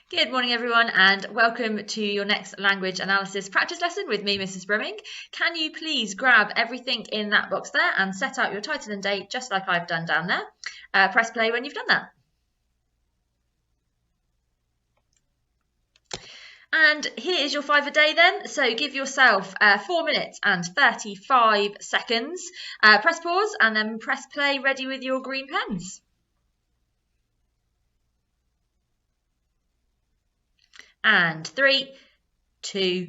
Good morning, everyone, and welcome to your next language analysis practice lesson with me, Mrs. Brumming. Can you please grab everything in that box there and set out your title and date just like I've done down there. Press play when you've done that. And here is your 5 a day then. So give yourself 4 minutes and 35 seconds. Press pause and then press play, ready with your green pens. And 3, 2,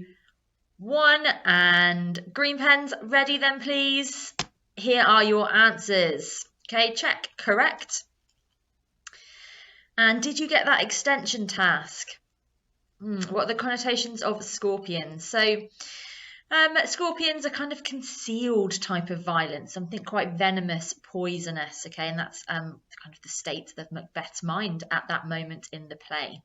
1, and green pens ready then, please. Here are your answers. Okay, check correct. And did you get that extension task? What are the connotations of scorpions? So scorpions are kind of concealed type of violence, something quite venomous, poisonous, okay, and that's kind of the state of Macbeth's mind at that moment in the play.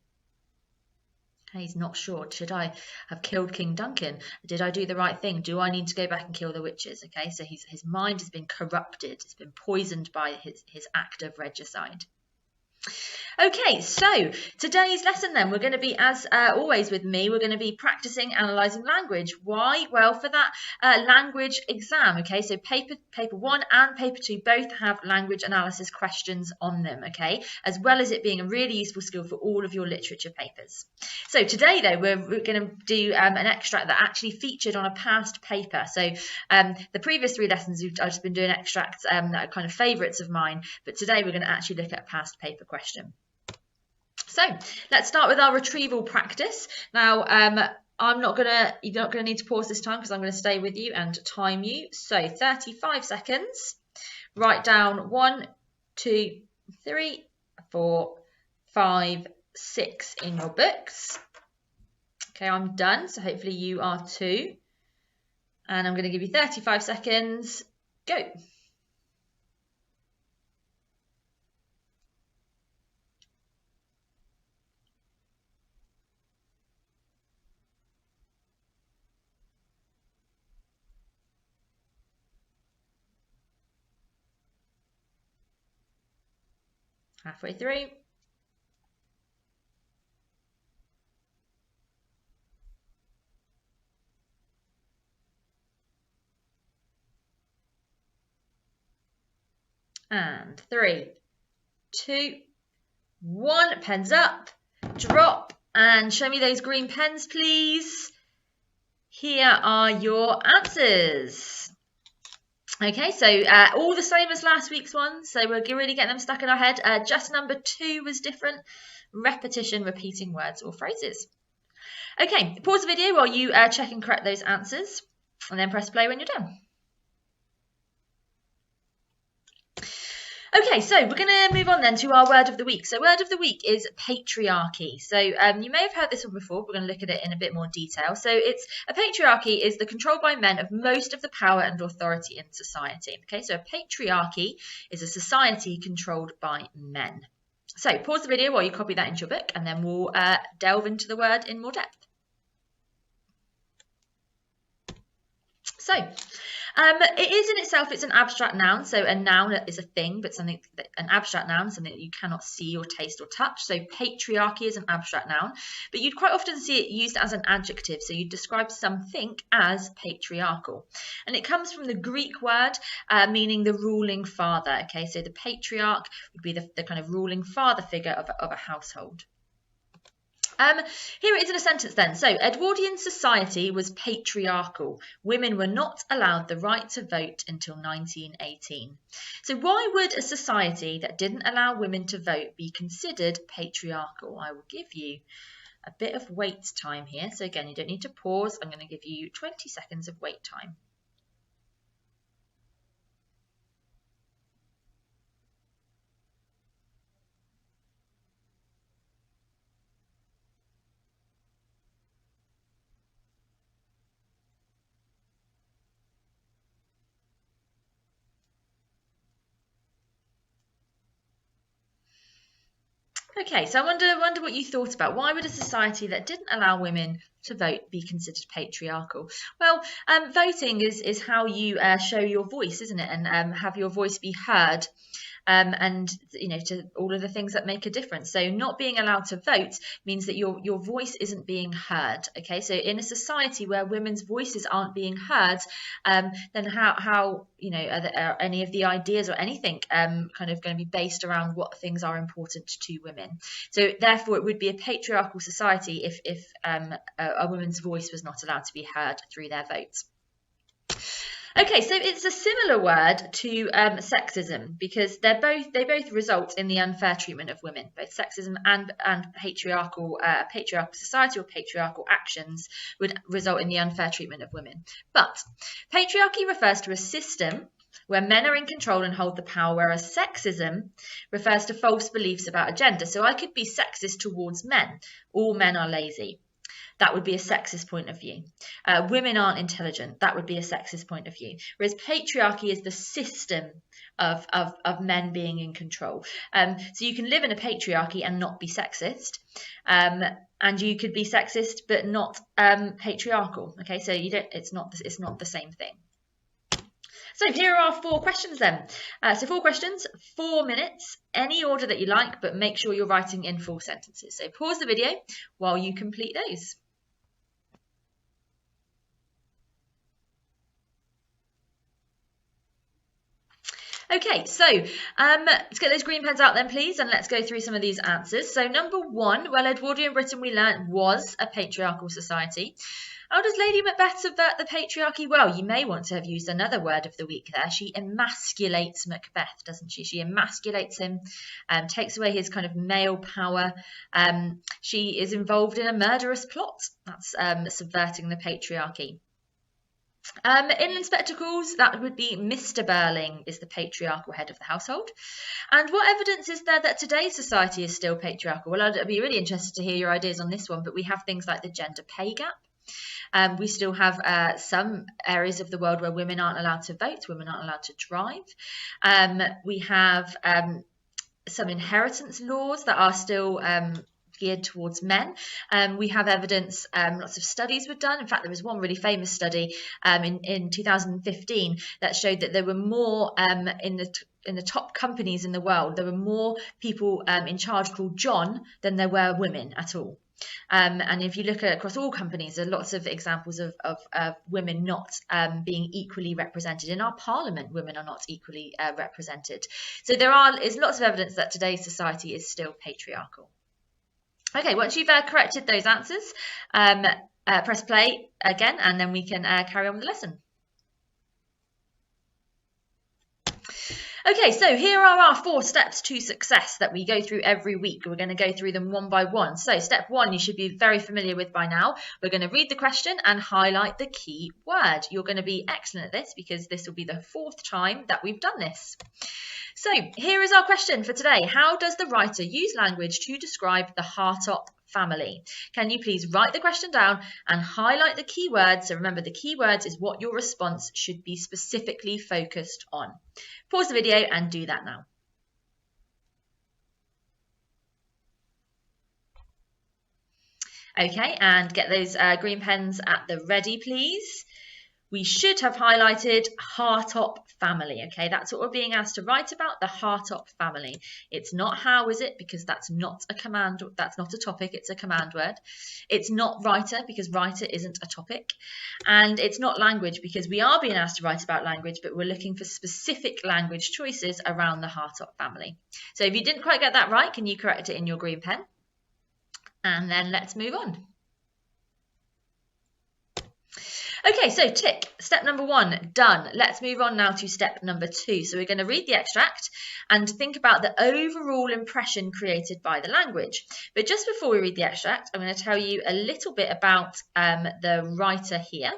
He's not sure. Should I have killed King Duncan? Did I do the right thing? Do I need to go back and kill the witches? Okay, so his mind has been corrupted. It's been poisoned by his act of regicide. Okay, so today's lesson then, we're going to be, as always with me, we're going to be practicing analysing language. Why? Well, for that language exam, okay, so paper 1 and paper 2 both have language analysis questions on them, okay, as well as it being a really useful skill for all of your literature papers. So today, though, we're going to do an extract that actually featured on a past paper. So the previous 3 lessons, I've just been doing extracts that are kind of favourites of mine, but today we're going to actually look at a past paper question. So let's start with our retrieval practice. Now, you're not gonna need to pause this time because I'm going to stay with you and time you. So 35 seconds. Write down 1, 2, 3, 4, 5, 6 in your books. Okay, I'm done. So hopefully you are too. And I'm going to give you 35 seconds. Go. Halfway through. And 3, 2, 1. Pens up, drop, and show me those green pens, please. Here are your answers. Okay, so all the same as last week's ones, so we're really getting them stuck in our head. Just number 2 was different. Repetition, repeating words or phrases. Okay, pause the video while you check and correct those answers, and then press play when you're done. Okay, so we're going to move on then to our word of the week. So word of the week is patriarchy. So you may have heard this one before. We're going to look at it in a bit more detail. So a patriarchy is the control by men of most of the power and authority in society. Okay, so a patriarchy is a society controlled by men. So pause the video while you copy that into your book, and then we'll delve into the word in more depth. So it is in itself, it's an abstract noun. So a noun is a thing, but an abstract noun, something that you cannot see or taste or touch. So patriarchy is an abstract noun, but you'd quite often see it used as an adjective. So you describe something as patriarchal. And it comes from the Greek word meaning the ruling father. Okay, so the patriarch would be the kind of ruling father figure of a household. Here it is in a sentence then. So, Edwardian society was patriarchal. Women were not allowed the right to vote until 1918. So why would a society that didn't allow women to vote be considered patriarchal? I will give you a bit of wait time here. So again, you don't need to pause. I'm going to give you 20 seconds of wait time. Okay, so I wonder what you thought about. Why would a society that didn't allow women to vote be considered patriarchal? Well, voting is how you show your voice, isn't it? And have your voice be heard. and to all of the things that make a difference. So not being allowed to vote means that your voice isn't being heard. Okay, so in a society where women's voices aren't being heard, then how are any of the ideas or anything kind of going to be based around what things are important to women? So therefore it would be a patriarchal society if a woman's voice was not allowed to be heard through their votes. Okay, so it's a similar word to sexism, because they both result in the unfair treatment of women. Both sexism and patriarchal society or patriarchal actions would result in the unfair treatment of women. But patriarchy refers to a system where men are in control and hold the power, whereas sexism refers to false beliefs about a gender. So I could be sexist towards men. All men are lazy. That would be a sexist point of view. Women aren't intelligent. That would be a sexist point of view. Whereas patriarchy is the system of men being in control. So you can live in a patriarchy and not be sexist. And you could be sexist but not patriarchal. Okay, so it's not the same thing. So here are 4 questions then. So 4 questions, 4 minutes, any order that you like, but make sure you're writing in full sentences. So pause the video while you complete those. Okay, so let's get those green pens out then, please, and let's go through some of these answers. So number 1, well, Edwardian Britain, we learnt, was a patriarchal society. How does Lady Macbeth subvert the patriarchy? Well, you may want to have used another word of the week there. She emasculates Macbeth, doesn't she? She emasculates him, takes away his kind of male power. She is involved in a murderous plot. That's subverting the patriarchy. Inland spectacles, that would be Mr. Burling is the patriarchal head of the household. And what evidence is there that today's society is still patriarchal? Well, I'd be really interested to hear your ideas on this one, but we have things like the gender pay gap. We still have some areas of the world where women aren't allowed to vote, women aren't allowed to drive. We have some inheritance laws that are still geared towards men. We have evidence, lots of studies were done. In fact, there was one really famous study in 2015 that showed that there were more in the top companies in the world, there were more people in charge called John than there were women at all. And if you look at across all companies, there are lots of examples of women not being equally represented. In our parliament, women are not equally represented. So is lots of evidence that today's society is still patriarchal. Okay, once you've corrected those answers, press play again, and then we can carry on with the lesson. Okay, so here are our 4 steps to success that we go through every week. We're going to go through them one by one. So step 1, you should be very familiar with by now. We're going to read the question and highlight the key word. You're going to be excellent at this because this will be the 4th time that we've done this. So here is our question for today. How does the writer use language to describe the Hartop family? Can you please write the question down and highlight the key words? So remember, the key words is what your response should be specifically focused on. Pause the video and do that now. Okay, and get those green pens at the ready, please. We should have highlighted Hartop family. Okay, that's what we're being asked to write about, the Hartop family. It's not how is it, because that's not a command, that's not a topic, it's a command word. It's not writer, because writer isn't a topic. And it's not language, because we are being asked to write about language, but we're looking for specific language choices around the Hartop family. So if you didn't quite get that right, can you correct it in your green pen? And then let's move on. Okay, so tick. Step number 1, done. Let's move on now to step number 2. So we're going to read the extract and think about the overall impression created by the language. But just before we read the extract, I'm going to tell you a little bit about the writer here.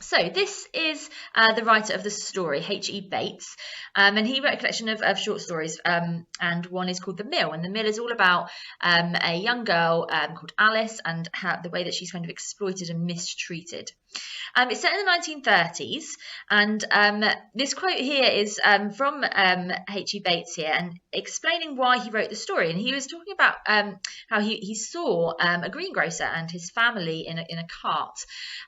So this is the writer of the story, H.E. Bates, and he wrote a collection of short stories, and one is called The Mill, and The Mill is all about a young girl called Alice and the way that she's kind of exploited and mistreated. It's set in the 1930s, and this quote here is from H.E. Bates here, and explaining why he wrote the story. And he was talking about how he saw a greengrocer and his family in a cart,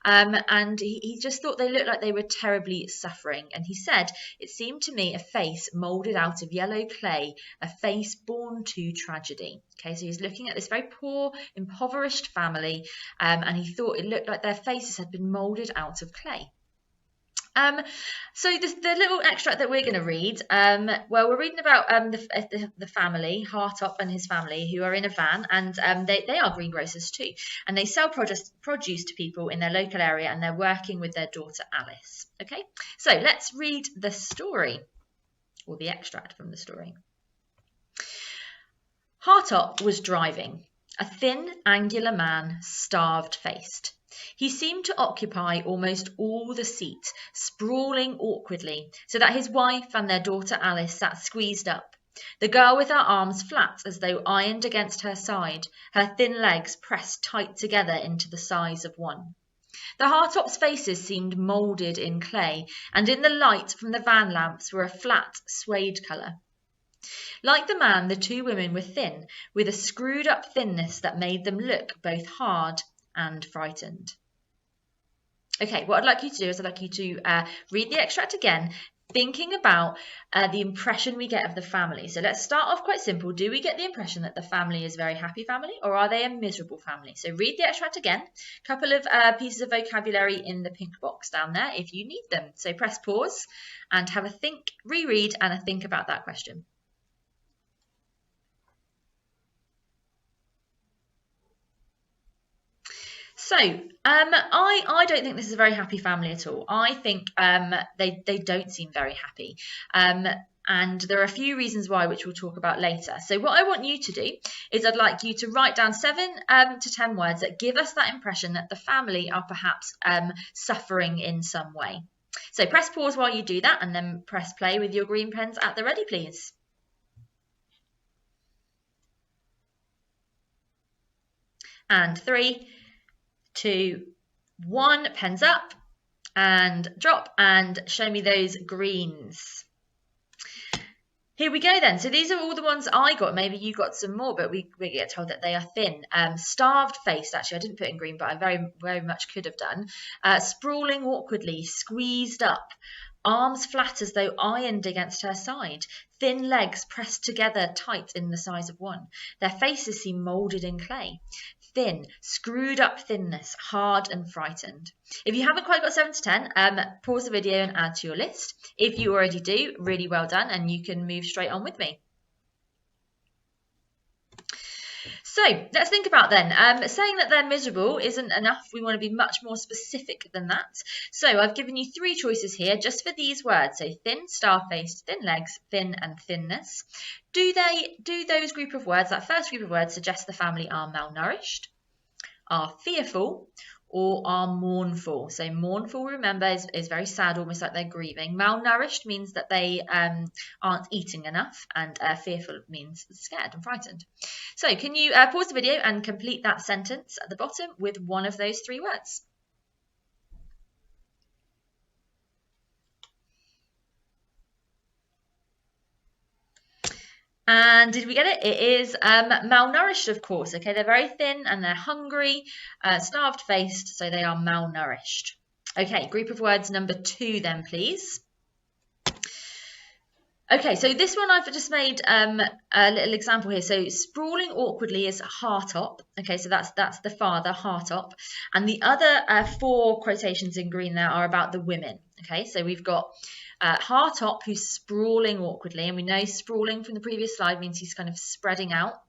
and he just thought they looked like they were terribly suffering. And he said, "It seemed to me a face moulded out of yellow clay, a face born to tragedy." Okay, so he's looking at this very poor, impoverished family, and he thought it looked like their faces had been moulded out of clay. So the little extract that we're going to read, well, we're reading about the family, Hartop and his family, who are in a van, and they are greengrocers too, and they sell produce to people in their local area, and they're working with their daughter Alice. Okay, so let's read the story, or the extract from the story. Hartop was driving, a thin, angular man, starved-faced. He seemed to occupy almost all the seat, sprawling awkwardly, so that his wife and their daughter Alice sat squeezed up, the girl with her arms flat as though ironed against her side, her thin legs pressed tight together into the size of one. The Hartops' faces seemed moulded in clay, and in the light from the van lamps were a flat suede colour. Like the man, the two women were thin, with a screwed-up thinness that made them look both hard and frightened. Okay, what I'd like you to do is I'd like you to read the extract again, thinking about the impression we get of the family. So let's start off quite simple. Do we get the impression that the family is a very happy family, or are they a miserable family? So read the extract again. A couple of pieces of vocabulary in the pink box down there if you need them. So press pause and have a think, reread, and a think about that question. So, I don't think this is a very happy family at all. I think they don't seem very happy. And there are a few reasons why, which we'll talk about later. So what I want you to do is I'd like you to write down 7 to 10 words that give us that impression that the family are perhaps suffering in some way. So press pause while you do that, and then press play with your green pens at the ready, please. And 3, 2, 1, pens up and drop, and show me those greens. Here we go then. So these are all the ones I got. Maybe you got some more, but we get told that they are thin. Starved faced, actually I didn't put in green, but I very much could have done. Sprawling awkwardly, squeezed up, arms flat as though ironed against her side, thin legs pressed together tight in the size of one. Their faces seem moulded in clay. Thin, screwed up thinness, hard and frightened. If you haven't quite got 7 to 10, pause the video and add to your list. If you already do, really well done, and you can move straight on with me. So let's think about then. Saying that they're miserable isn't enough. We want to be much more specific than that. So I've given you 3 choices here just for these words. So thin, star-faced, thin legs, thin and thinness. Do those group of words, that first group of words, suggest the family are malnourished, are fearful, or are mournful? So mournful, remember, is very sad, almost like they're grieving. Malnourished means that they aren't eating enough, and fearful means scared and frightened. So can you pause the video and complete that sentence at the bottom with one of those 3 words? And did we get it? It is malnourished, of course. Okay, they're very thin and they're hungry, starved-faced, so they are malnourished. Okay, group of words number 2 then, please. Okay, so this one I've just made a little example here. So sprawling awkwardly is Hartop. Okay, so that's the father, Hartop. And the other 4 quotations in green there are about the women. Okay, so we've got Hartop, who's sprawling awkwardly, and we know sprawling from the previous slide means he's kind of spreading out.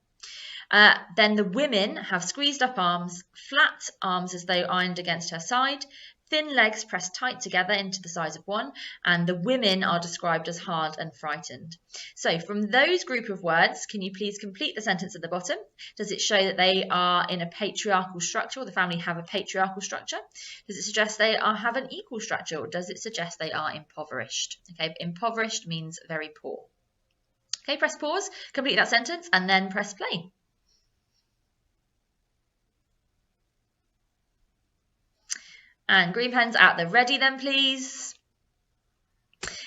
Then the women have squeezed up arms, flat arms as though ironed against her side, thin legs pressed tight together into the size of one, and the women are described as hard and frightened. So from those group of words, can you please complete the sentence at the bottom? Does it show that they are in a patriarchal structure, or the family have a patriarchal structure? Does it suggest they have an equal structure, or does it suggest they are impoverished? Okay, impoverished means very poor. Okay, press pause, complete that sentence, and then press play. And green pens at the ready then, please.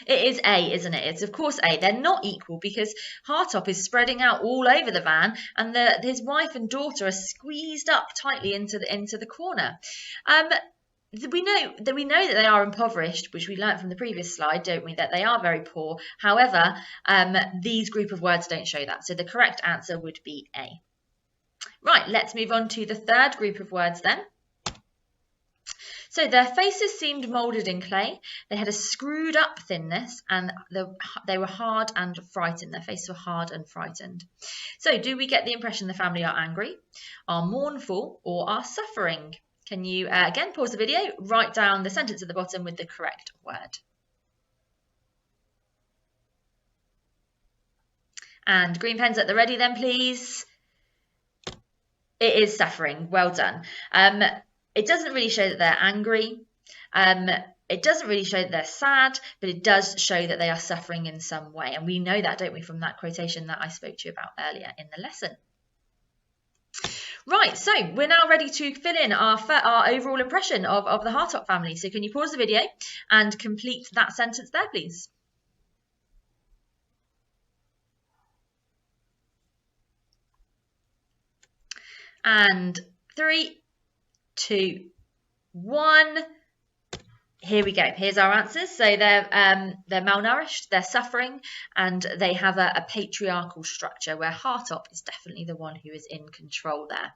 It is A, isn't it? It's of course A. They're not equal because Hartop is spreading out all over the van, and his wife and daughter are squeezed up tightly into the corner. we know that they are impoverished, which we learnt from the previous slide, don't we? That they are very poor. However, these group of words don't show that. So the correct answer would be A. Right, let's move on to the third group of words then. So their faces seemed moulded in clay. They had a screwed up thinness, and they were hard and frightened. Their faces were hard and frightened. So do we get the impression the family are angry, are mournful, or are suffering? Can you, again, pause the video, write down the sentence at the bottom with the correct word. And green pens at the ready then, please. It is suffering. Well done. It doesn't really show that they're angry. It doesn't really show that they're sad, but it does show that they are suffering in some way. And we know that, don't we, from that quotation that I spoke to you about earlier in the lesson. Right, so we're now ready to fill in our overall impression of the Hartop family. So can you pause the video and complete that sentence there, please? And 3, 2, 1. Here we go. Here's our answers. So they're malnourished, they're suffering, and they have a patriarchal structure where Hartop is definitely the one who is in control there.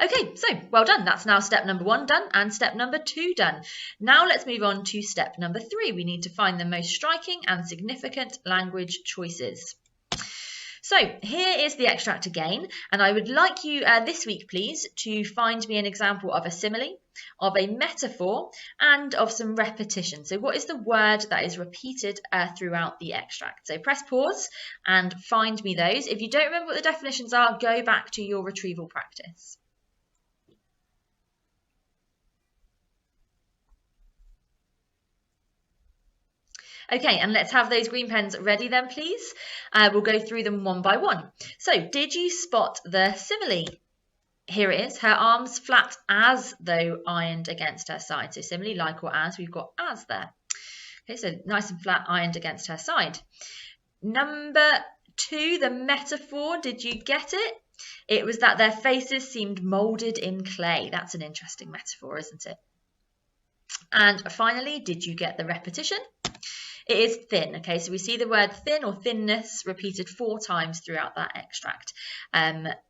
Okay, so well done. That's now step number 1 done and step number 2 done. Now let's move on to step number 3. We need to find the most striking and significant language choices. So here is the extract again, and I would like you this week, please, to find me an example of a simile, of a metaphor, and of some repetition. So what is the word that is repeated throughout the extract? So press pause and find me those. If you don't remember what the definitions are, go back to your retrieval practice. Okay, and let's have those green pens ready then, please. We'll go through them one by one. So, did you spot the simile? Here it is. Her arms flat as though ironed against her side. So, simile, like or as, we've got as there. Okay, so nice and flat, ironed against her side. Number 2, the metaphor. Did you get it? It was that their faces seemed moulded in clay. That's an interesting metaphor, isn't it? And finally, did you get the repetition? It is thin, okay, so we see the word thin or thinness repeated 4 times throughout that extract,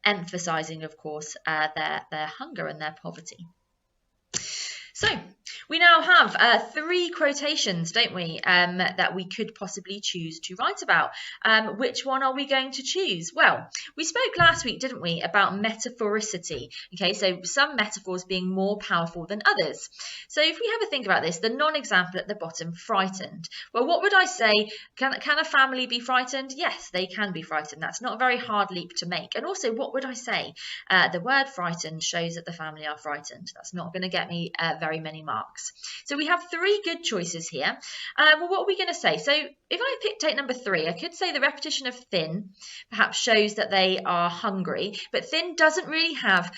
emphasising, of course, their hunger and their poverty. So, we now have 3 quotations, don't we, that we could possibly choose to write about. Which one are we going to choose? Well, we spoke last week, didn't we, about metaphoricity. Okay, so some metaphors being more powerful than others. So if we have a think about this, the non-example at the bottom, frightened. Well, what would I say? Can a family be frightened? Yes, they can be frightened. That's not a very hard leap to make. And also, what would I say? The word frightened shows that the family are frightened. That's not going to get me very many marks. So we have 3 good choices here. Well, what are we going to say? So if I take number 3, I could say the repetition of thin perhaps shows that they are hungry, but thin doesn't really have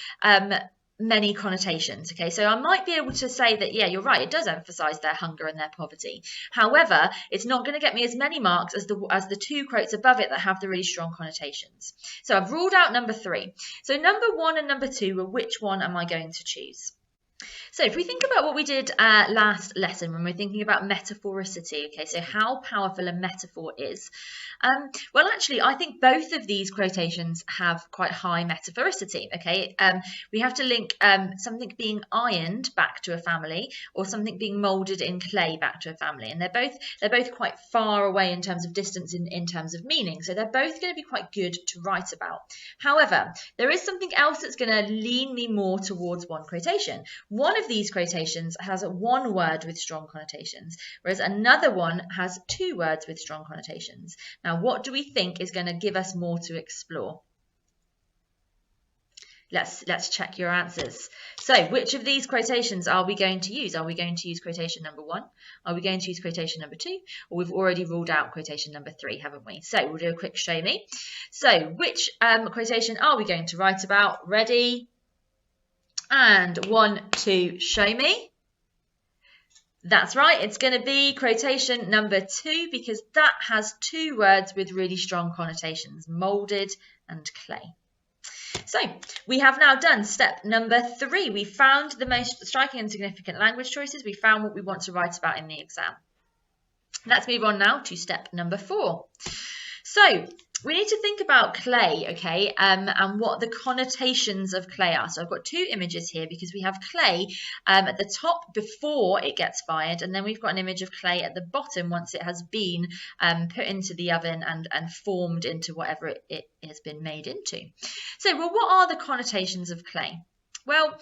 many connotations. Okay, so I might be able to say that, yeah, you're right, it does emphasize their hunger and their poverty. However, it's not going to get me as many marks as the 2 quotes above it that have the really strong connotations. So I've ruled out number 3. So number 1 and number 2, well, which one am I going to choose? So if we think about what we did last lesson when we're thinking about metaphoricity, okay, so how powerful a metaphor is, well, actually, I think both of these quotations have quite high metaphoricity, okay? We have to link something being ironed back to a family or something being moulded in clay back to a family, and they're both quite far away in terms of distance, in terms of meaning, so they're both going to be quite good to write about. However, there is something else that's going to lean me more towards one quotation. One of these quotations has 1 word with strong connotations, whereas another one has 2 words with strong connotations. Now, what do we think is going to give us more to explore? Let's check your answers. So, which of these quotations are we going to use? Are we going to use quotation number 1? Are we going to use quotation number 2? Or we've already ruled out quotation number 3, haven't we? So, we'll do a quick show me. So, which quotation are we going to write about? Ready? And 1, 2, show me. That's right, it's going to be quotation number 2 because that has 2 words with really strong connotations, moulded and clay. So we have now done step number 3. We found the most striking and significant language choices. We found what we want to write about in the exam. Let's move on now to step number 4. So we need to think about clay, okay, and what the connotations of clay are. So I've got 2 images here because we have clay at the top before it gets fired, and then we've got an image of clay at the bottom once it has been put into the oven and formed into whatever it has been made into. So, well, what are the connotations of clay? Well,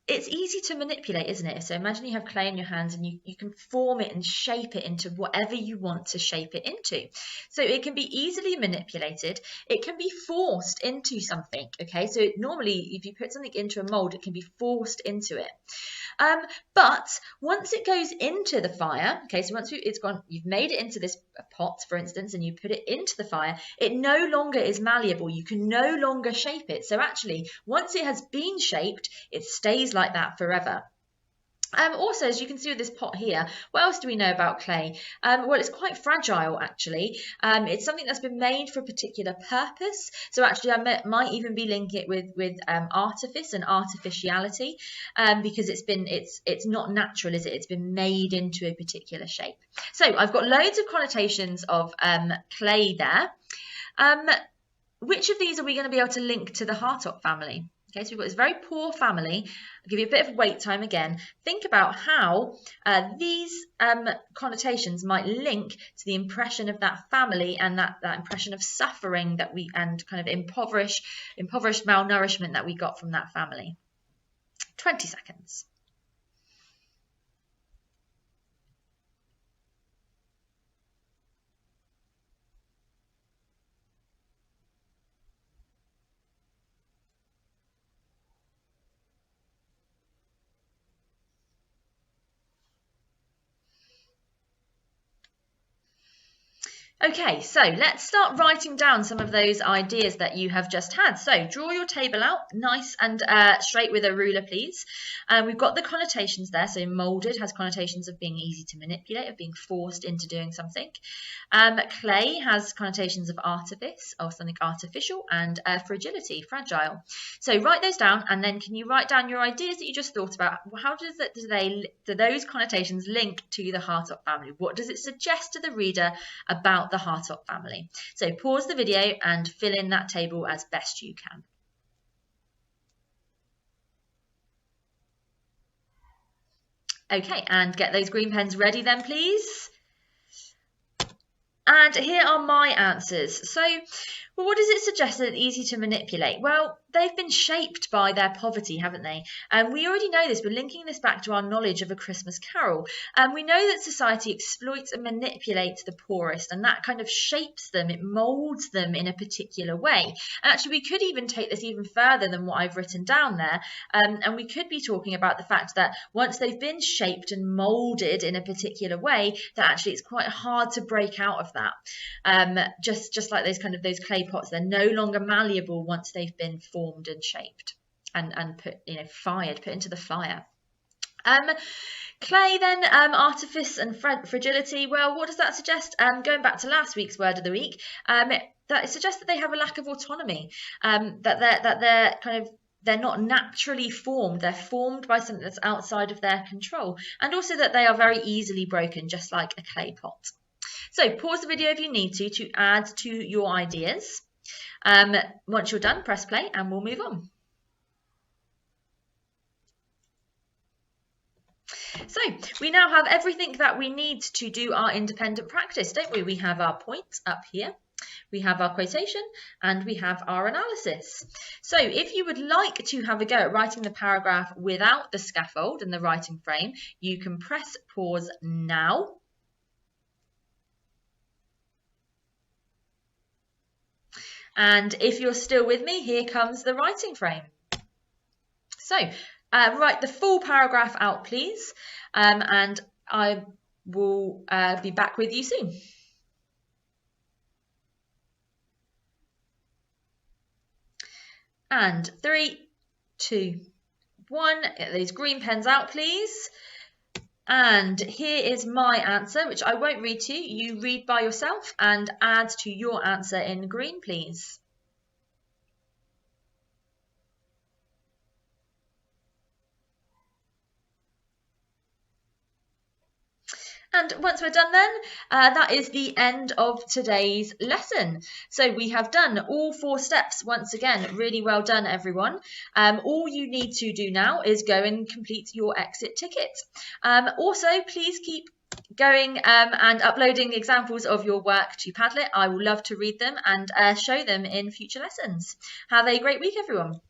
it's easy to manipulate, isn't it? So imagine you have clay in your hands and you can form it and shape it into whatever you want to shape it into. So it can be easily manipulated. It can be forced into something, okay? So normally if you put something into a mold, it can be forced into it. But once it goes into the fire, okay, so once you've made it into this pot, for instance, and you put it into the fire, it no longer is malleable. You can no longer shape it. So actually, once it has been shaped, it stays like that forever. Also, as you can see with this pot here, what else do we know about clay? Well, it's quite fragile, actually. It's something that's been made for a particular purpose. So actually, I might even be linking it with artifice and artificiality, because it's not natural, is it? It's been made into a particular shape. So I've got loads of connotations of clay there. Which of these are we going to be able to link to the Hartop family? Okay, so we've got this very poor family. I'll give you a bit of wait time again. Think about how these connotations might link to the impression of that family and that impression of suffering and kind of impoverished malnourishment that we got from that family. 20 seconds. Okay, so let's start writing down some of those ideas that you have just had. So draw your table out nice and straight with a ruler, please. We've got the connotations there. So moulded has connotations of being easy to manipulate, of being forced into doing something. Clay has connotations of artifice or something artificial, and fragility, fragile. So write those down, and then can you write down your ideas that you just thought about? How do those connotations link to the Hartop family? What does it suggest to the reader about the Hartop family? So pause the video and fill in that table as best you can. Okay, and get those green pens ready then, please. And here are my answers. So, well, what does it suggest that it's easy to manipulate? Well, they've been shaped by their poverty, haven't they? And we already know this. We're linking this back to our knowledge of A Christmas Carol. And we know that society exploits and manipulates the poorest, and that kind of shapes them. It molds them in a particular way. And actually, we could even take this even further than what I've written down there. And we could be talking about the fact that once they've been shaped and molded in a particular way, that actually it's quite hard to break out of that. Just like those clay pots, they're no longer malleable once they've been formed and shaped and put into the fire. Clay then, artifice and fragility. Well, what does that suggest? Going back to last week's word of the week, that suggests that they have a lack of autonomy, that they're not naturally formed. They're formed by something that's outside of their control, and also that they are very easily broken, just like a clay pot. So pause the video if you need to add to your ideas. Once you're done, press play and we'll move on. So we now have everything that we need to do our independent practice, don't we? We have our points up here, we have our quotation, and we have our analysis. So if you would like to have a go at writing the paragraph without the scaffold and the writing frame, you can press pause now. And if you're still with me, here comes the writing frame. So write the full paragraph out, please, and I will be back with you soon. And 3, 2, 1, get those green pens out, please. And here is my answer, which I won't read to you. You read by yourself and add to your answer in green, please. And once we're done then, that is the end of today's lesson. So we have done all 4 steps once again. Really well done, everyone. All you need to do now is go and complete your exit ticket. Also, please keep going and uploading examples of your work to Padlet. I will love to read them and show them in future lessons. Have a great week, everyone.